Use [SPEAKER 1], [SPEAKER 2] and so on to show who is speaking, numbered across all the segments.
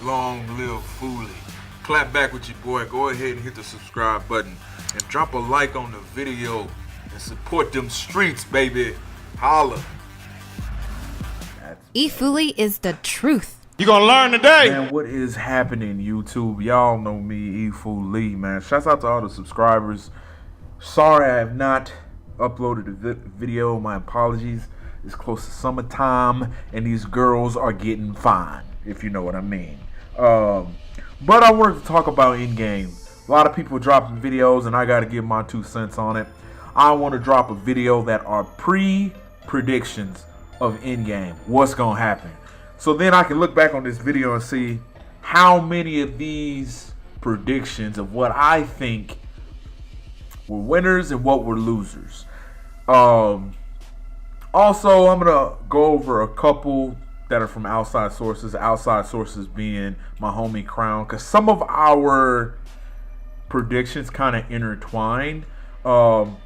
[SPEAKER 1] Long live FooLy. Clap back with your boy. Go ahead and hit the subscribe button and drop a like on the video and support them streets, baby. Holla.
[SPEAKER 2] E FooLy is the truth.
[SPEAKER 3] You gonna learn today.
[SPEAKER 1] Man, what is happening, YouTube? Y'all know me, E FooLy, man. Shouts out to all the subscribers. Sorry I have not uploaded a video. My apologies. It's close to summertime and these girls are getting fine, if you know what I mean. But I wanted to talk about Endgame. A lot of people dropping videos and I gotta give my 2 cents on it. I want to drop a video that are pre-predictions of Endgame. What's gonna happen? So then I can look back on this video and see how many of these predictions of what I think were winners and what were losers. Also, I'm gonna go over a couple that are from outside sources being my homie Crown, because some of our predictions kind of intertwine. And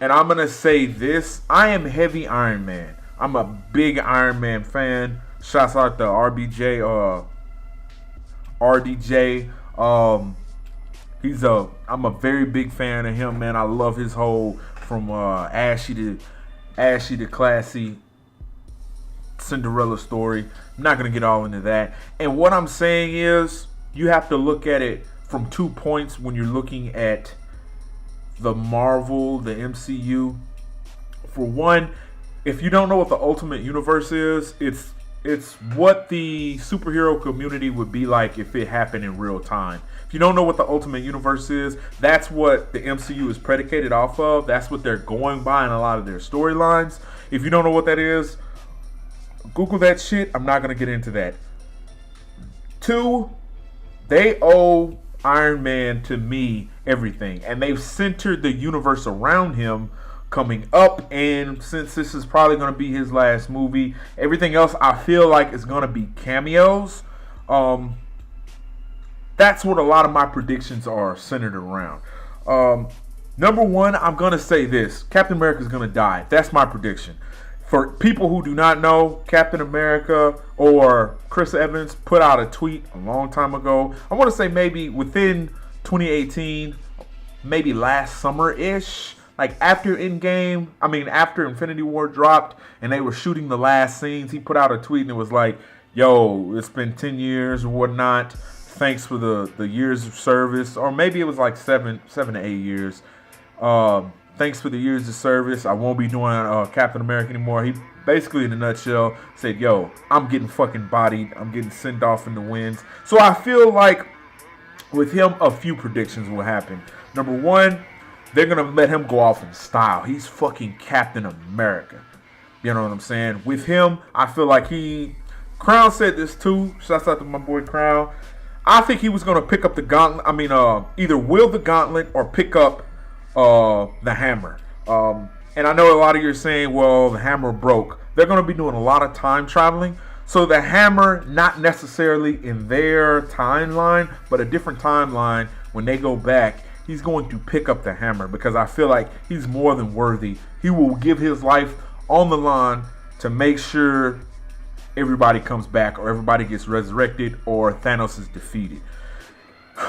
[SPEAKER 1] I'm gonna say this: I am heavy Iron Man. I'm a big Iron Man fan. Shouts out to RDJ. I'm a very big fan of him, man. I love his whole from ashy to classy Cinderella story. I'm not gonna get all into that. And what I'm saying is, you have to look at it from 2 points when you're looking at the Marvel, the MCU. For one, if you don't know what the Ultimate Universe is, it's what the superhero community would be like if it happened in real time. If you don't know what the Ultimate Universe is, that's what the MCU is predicated off of. That's what they're going by in a lot of their storylines. If you don't know what that is, Google that shit. I'm not going to get into that. 2, they owe Iron Man, to me, everything. And they've centered the universe around him coming up. And since this is probably going to be his last movie, everything else I feel like is going to be cameos. That's what a lot of my predictions are centered around. Number 1, I'm going to say this. Captain America is going to die. That's my prediction. For people who do not know, Captain America or Chris Evans put out a tweet a long time ago. I want to say maybe within 2018, maybe last summer-ish. Like after Endgame, after Infinity War dropped and they were shooting the last scenes, he put out a tweet and it was like, yo, it's been 10 years or whatnot. Thanks for the years of service. Or maybe it was like 7 to 8 years. Thanks for the years of service. I won't be doing Captain America anymore. He basically, in a nutshell, said, yo, I'm getting fucking bodied. I'm getting sent off in the winds. So I feel like with him, a few predictions will happen. Number 1, they're going to let him go off in style. He's fucking Captain America. You know what I'm saying? With him, I feel like Crown said this too. Shouts out to my boy Crown. I think he was going to pick up the gauntlet. Either wield the gauntlet or pick up the hammer. And I know a lot of you are saying, well, the hammer broke. They're going to be doing a lot of time traveling. So the hammer, not necessarily in their timeline, but a different timeline, when they go back, he's going to pick up the hammer, because I feel like he's more than worthy. He will give his life on the line to make sure everybody comes back, or everybody gets resurrected, or Thanos is defeated.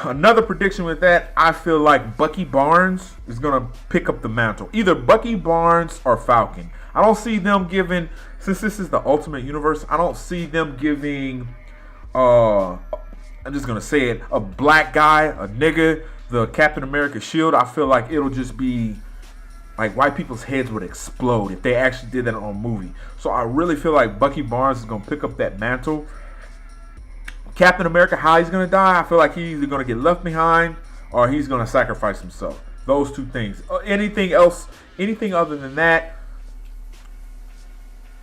[SPEAKER 1] Another prediction with that, I feel like Bucky Barnes is going to pick up the mantle. Either Bucky Barnes or Falcon. I don't see them giving, since this is the Ultimate Universe, I don't see them giving, I'm just going to say it, a black guy, a nigga, the Captain America shield. I feel like it'll just be like white people's heads would explode if they actually did that on a movie. So I really feel like Bucky Barnes is going to pick up that mantle. Captain America, how he's going to die, I feel like he's either going to get left behind or he's going to sacrifice himself. Those 2 things. Anything else, anything other than that,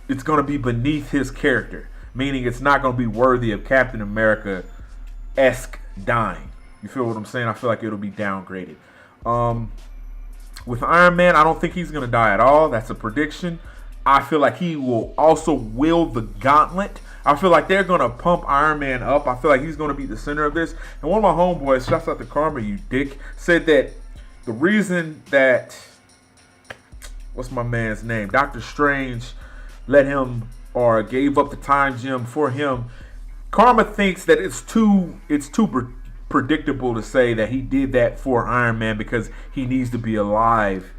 [SPEAKER 1] it's going to be beneath his character. Meaning it's not going to be worthy of Captain America-esque dying. You feel what I'm saying? I feel like it'll be downgraded. With Iron Man, I don't think he's going to die at all. That's a prediction. I feel like he will also wield the gauntlet. I feel like they're going to pump Iron Man up. I feel like he's going to be the center of this. And one of my homeboys, shouts out to Karma, you dick, said that the reason that, what's my man's name? Doctor Strange let him, or gave up the time gem for him, Karma thinks that it's too predictable to say that he did that for Iron Man because he needs to be alive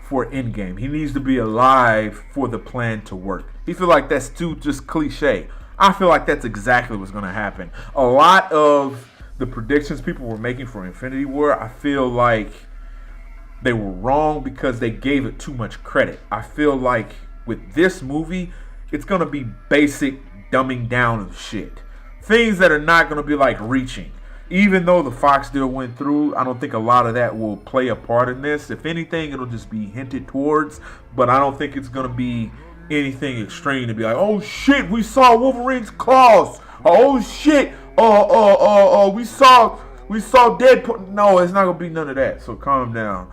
[SPEAKER 1] for Endgame. He needs to be alive for the plan to work. He feel like that's too just cliche. I feel like that's exactly what's going to happen. A lot of the predictions people were making for Infinity War, I feel like they were wrong because they gave it too much credit. I feel like with this movie, it's going to be basic dumbing down of shit. Things that are not going to be like reaching. Even though the Fox deal went through, I don't think a lot of that will play a part in this. If anything, it'll just be hinted towards, but I don't think it's going to be anything extreme to be like, oh shit, we saw Wolverine's claws. Oh shit, we saw Deadpool. No, it's not going to be none of that, so calm down.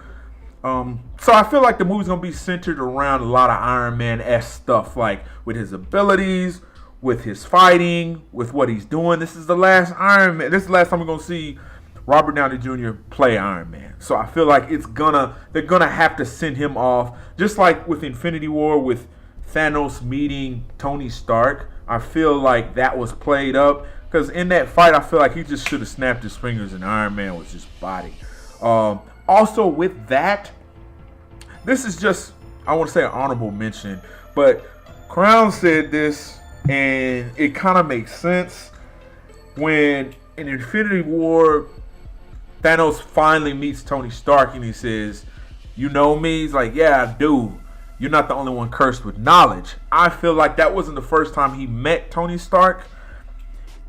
[SPEAKER 1] So I feel like the movie's going to be centered around a lot of Iron Man-esque stuff, like with his abilities, with his fighting, with what he's doing. This is the last Iron Man. This is the last time we're gonna see Robert Downey Jr. play Iron Man. So I feel like they're gonna have to send him off, just like with Infinity War with Thanos meeting Tony Stark. I feel like that was played up because in that fight, I feel like he just should have snapped his fingers and Iron Man was just body. Also with that, this is just, I want to say an honorable mention, but Crown said this. And it kind of makes sense when in Infinity War, Thanos finally meets Tony Stark and he says, you know me? He's like, yeah, I do. You're not the only one cursed with knowledge. I feel like that wasn't the first time he met Tony Stark.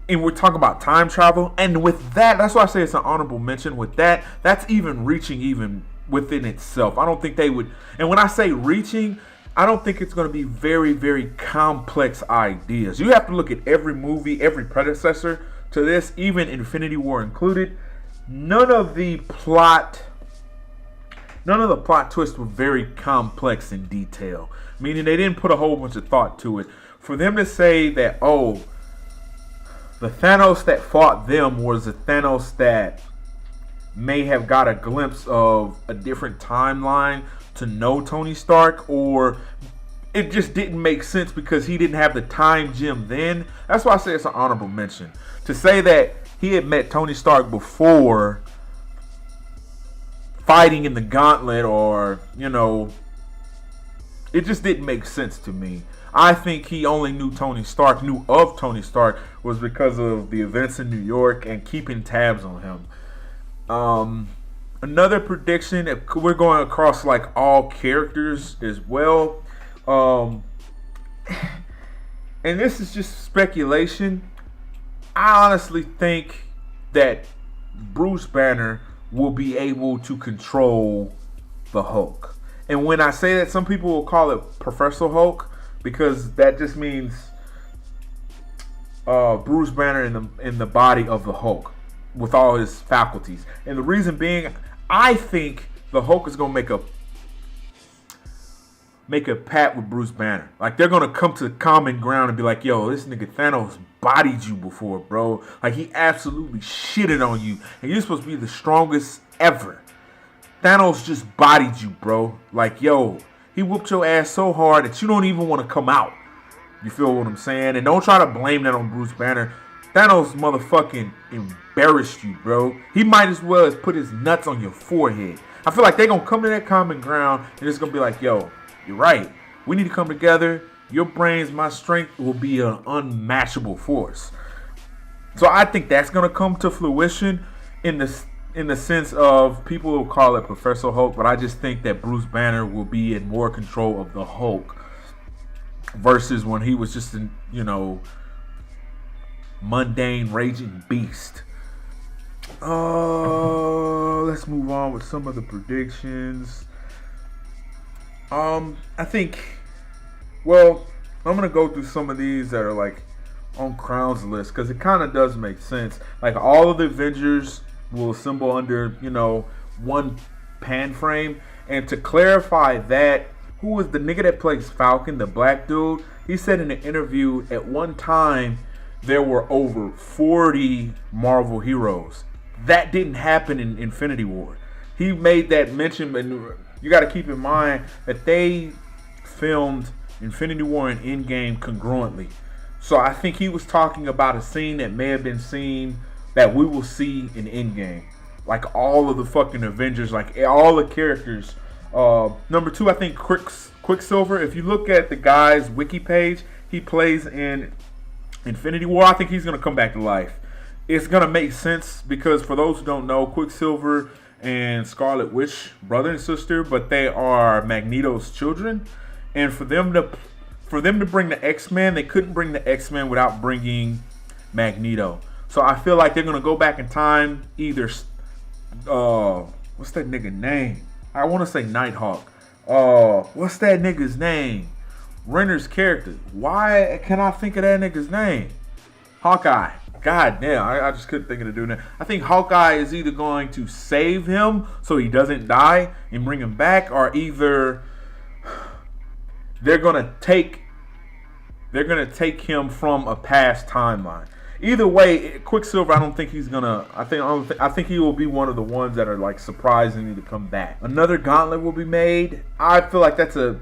[SPEAKER 1] And we're talking about time travel. And with that, that's why I say it's an honorable mention. With that, that's even reaching even within itself. I don't think they would. And when I say reaching, I don't think it's going to be very, very complex ideas. You have to look at every movie, every predecessor to this, even Infinity War included. None of the plot twists were very complex in detail, meaning they didn't put a whole bunch of thought to it. For them to say that, oh, the Thanos that fought them was a Thanos that may have got a glimpse of a different timeline to know Tony Stark, or it just didn't make sense because he didn't have the time gem then. That's why I say it's an honorable mention. To say that he had met Tony Stark before fighting in the Gauntlet, or, you know, it just didn't make sense to me. I think he only knew of Tony Stark was because of the events in New York and keeping tabs on him. Another prediction, if we're going across like all characters as well, and this is just speculation, I honestly think that Bruce Banner will be able to control the Hulk. And when I say that, some people will call it Professor Hulk, because that just means Bruce Banner in the body of the Hulk with all his faculties. And the reason being, I think the Hulk is gonna make a pact with Bruce Banner. Like, they're gonna come to common ground and be like, yo, this nigga Thanos bodied you before, bro. Like, he absolutely shitted on you, and you're supposed to be the strongest ever. Thanos just bodied you, bro. Like, yo, he whooped your ass so hard that you don't even want to come out. You feel what I'm saying? And don't try to blame that on Bruce Banner. Thanos motherfucking embarrassed you, bro. He might as well as put his nuts on your forehead. I feel like they're going to come to that common ground and it's going to be like, yo, you're right. We need to come together. Your brains, my strength will be an unmatchable force. So I think that's going to come to fruition in the sense of, people will call it Professor Hulk, but I just think that Bruce Banner will be in more control of the Hulk versus when he was just an, you know, mundane raging beast. Let's move on with some of the predictions. I think, well, I'm gonna go through some of these that are like on Crown's list, because it kind of does make sense. Like, all of the Avengers will assemble under, you know, one pan frame. And to clarify that, who was the nigga that plays Falcon, the black dude? He said in an interview, at one time there were over 40 Marvel heroes. That didn't happen in Infinity War. He made that mention, and you got to keep in mind that they filmed Infinity War and Endgame congruently. So I think he was talking about a scene that may have been seen that we will see in Endgame. Like all of the fucking Avengers, like all the characters. Number 2, I think Quicksilver. If you look at the guy's wiki page, he plays in Infinity War. I think he's going to come back to life. It's going to make sense because for those who don't know, Quicksilver and Scarlet Witch, brother and sister, but they are Magneto's children. And for them to bring the X-Men, they couldn't bring the X-Men without bringing Magneto. So I feel like they're going to go back in time, either what's that nigga name? I want to say Nighthawk. What's that nigga's name? Renner's character. Why can I think of that nigga's name? Hawkeye. God damn, I just couldn't think of the dude name. I think Hawkeye is either going to save him so he doesn't die and bring him back, or either they're gonna take him from a past timeline. Either way, Quicksilver, I don't think he's gonna. I think he will be one of the ones that are like surprisingly to come back. Another gauntlet will be made. I feel like that's a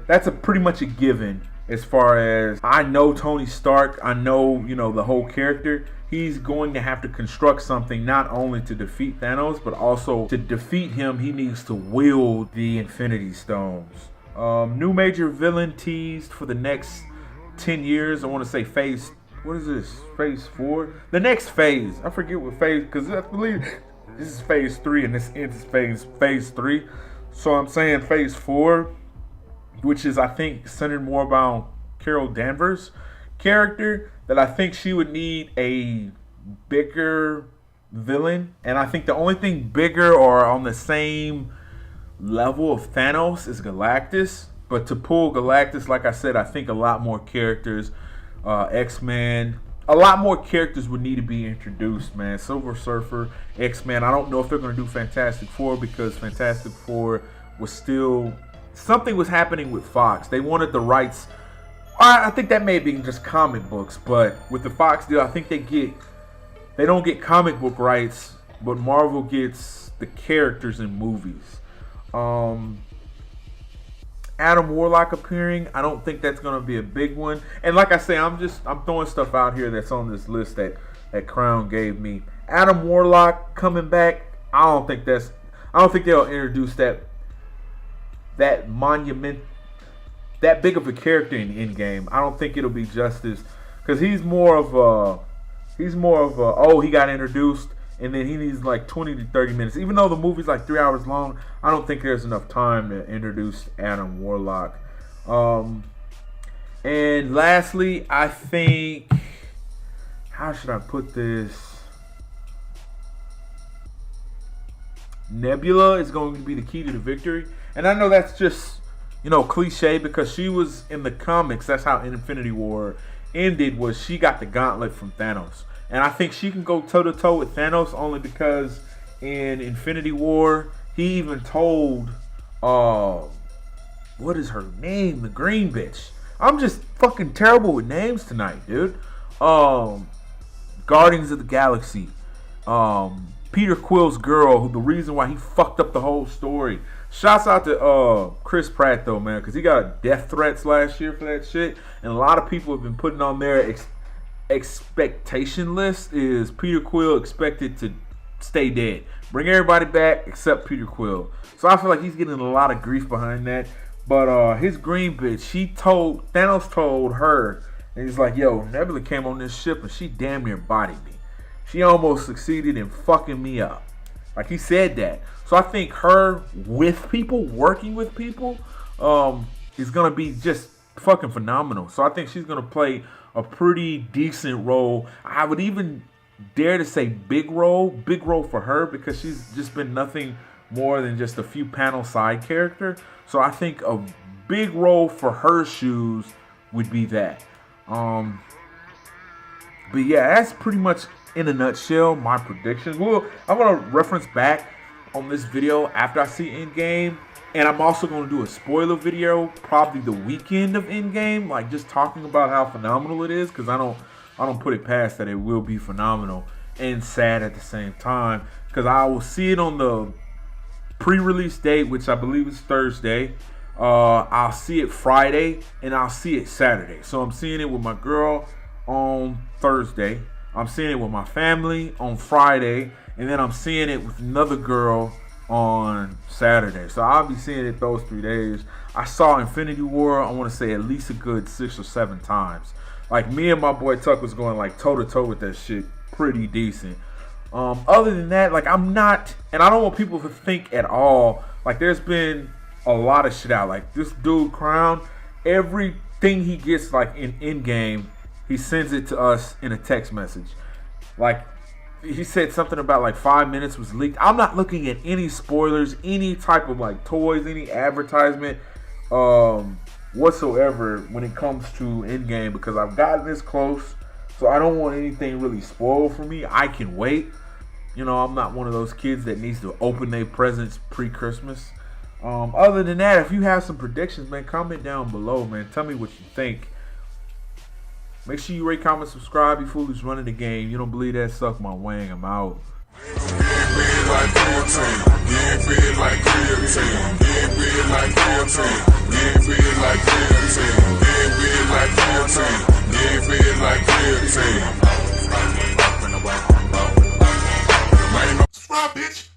[SPEAKER 1] pretty much a given. As far as I know, Tony Stark, I know the whole character. He's going to have to construct something not only to defeat Thanos, but also to defeat him. He needs to wield the Infinity Stones. New major villain teased for the next 10 years. I want to say phase. What is this? Phase 4? The next phase. I forget what phase, because I believe this is phase 3 and this ends phase 3. So I'm saying phase 4, which is I think centered more about Carol Danvers' character, that I think she would need a bigger villain. And I think the only thing bigger or on the same level of Thanos is Galactus. But to pull Galactus, like I said, I think a lot more characters, X-Men, a lot more characters would need to be introduced, man. Silver Surfer, X-Men. I don't know if they're going to do Fantastic Four, because Fantastic Four was still, something was happening with Fox. They wanted the rights. I think that may be just comic books, but with the Fox deal, I think they don't get comic book rights, but Marvel gets the characters in movies. Adam Warlock appearing, I don't think that's going to be a big one. And like I say, I'm throwing stuff out here that's on this list that Crown gave me. Adam Warlock coming back, I don't think they'll introduce that monument, that big of a character in Endgame. I don't think it'll be justice, because he's more of a he got introduced and then he needs like 20 to 30 minutes. Even though the movie's like 3 hours long, I don't think there's enough time to introduce Adam Warlock. And lastly, I think, how should I put this? Nebula is going to be the key to the victory. And I know that's just, cliche, because she was in the comics. That's how Infinity War ended, was she got the gauntlet from Thanos. And I think she can go toe-to-toe with Thanos, only because in Infinity War, he even told, what is her name? The green bitch. I'm just fucking terrible with names tonight, dude. Guardians of the Galaxy. Peter Quill's girl, who the reason why he fucked up the whole story. Shouts out to Chris Pratt, though, man, because he got death threats last year for that shit. And a lot of people have been putting on their expectation list is Peter Quill expected to stay dead. Bring everybody back except Peter Quill. So I feel like he's getting a lot of grief behind that. But his green bitch, Thanos told her, and he's like, yo, Nebula came on this ship and she damn near bodied me. She almost succeeded in fucking me up. Like, he said that. So I think her with people, working with people, is going to be just fucking phenomenal. So I think she's going to play a pretty decent role. I would even dare to say big role for her, because she's just been nothing more than just a few panel side character. So I think a big role for her shoes would be that. But yeah, that's pretty much in a nutshell my predictions. Well, I'm gonna reference back on this video after I see Endgame, and I'm also gonna do a spoiler video probably the weekend of Endgame, like just talking about how phenomenal it is, because I don't put it past that it will be phenomenal and sad at the same time, because I will see it on the pre-release date, which I believe is Thursday. I'll see it Friday and I'll see it Saturday. So I'm seeing it with my girl on Thursday. I'm seeing it with my family on Friday, and then I'm seeing it with another girl on Saturday. So I'll be seeing it those 3 days. I saw Infinity War, I want to say at least a good 6 or 7 times. Like, me and my boy Tuck was going like toe to toe with that shit pretty decent. Other than that, like, I'm not, and I don't want people to think at all, like, there's been a lot of shit out. Like, this dude Crown, everything he gets, like, in Endgame, he sends it to us in a text message. Like, he said something about like 5 minutes was leaked. I'm not looking at any spoilers, any type of like toys, any advertisement whatsoever when it comes to Endgame, because I've gotten this close, so I don't want anything really spoiled for me. I can wait. You know, I'm not one of those kids that needs to open their presents pre-Christmas. Other than that, if you have some predictions, man, comment down below, man. Tell me what you think. Make sure you rate, comment, subscribe. E FooLy's running the game. You don't believe that? Suck my wang. I'm out.
[SPEAKER 3] Subscribe, bitch.